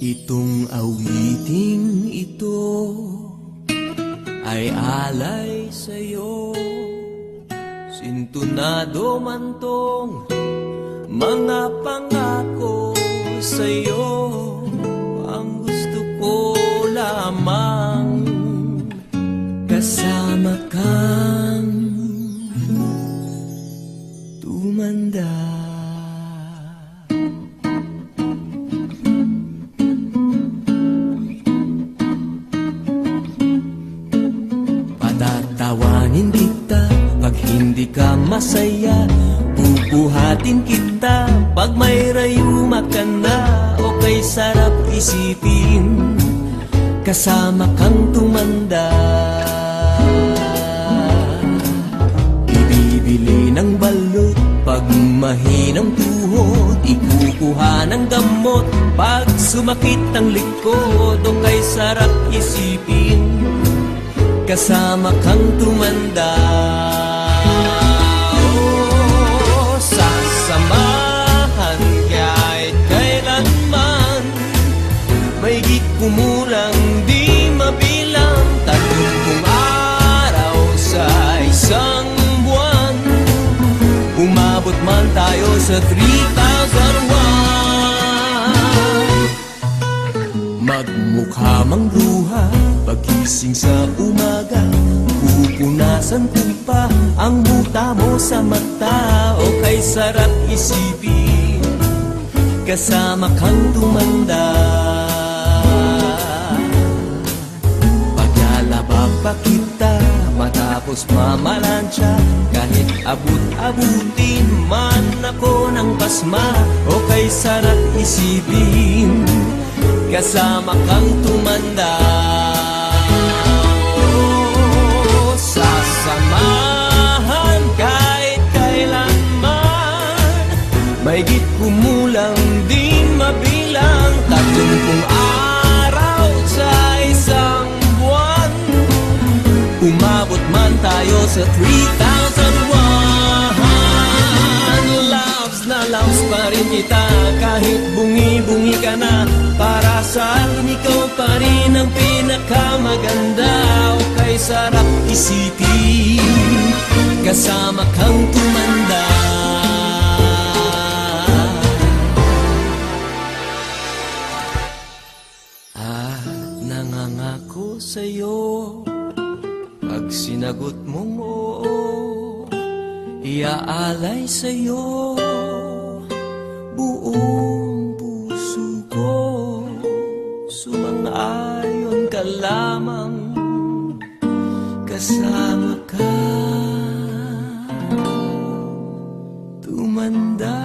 Itong awiting ito ay alay sa'yo. Sintunado man tong mga pangako sa'yo. Ang gusto ko lamang kasama kang tumanda. Patatawanin kita pag hindi ka masaya. Bubuhatin kita pag may rayuma ka na. O kay sarap isipin kasama kang tumanda. Ibibili ng balot pag mahinang tuhod. Ikukuha ng gamot pag sumakit ang likod. O kay sarap isipin kasama kang tumanda. Oh, sasamahan kahit kailanman. Mahigit kumulang di mabilang 30 araw sa isang buwan. Umabot man tayo sa 3,001. Magmukha mang luha pagising sa umaga. Pupunasan ko pa ang buta mo sa mata. O kay sarap isipin kasama kang tumanda. Paglalaba pa kita matapos mamalansya. Kahit abut-abutin man ako ng pasma. O kay sarap isipin kasama kang tumanda. Oh, sasamahan kahit kailanman. Mahigit kumulang di mabilang 30 araw sa isang buwan. Umabot man tayo sa 3,001. Loves na loves pa rin kita kahit bungi-bungi ka na. Para sa akin ikaw pa rin ang pinakamaganda. O kay sarap isipin kasama kang tumanda. Nangangako sa'yo pag sinagot mong oo, iaalay sa'yo buong puso ko. Sumang-ayon ka lamang kasama ka tumanda.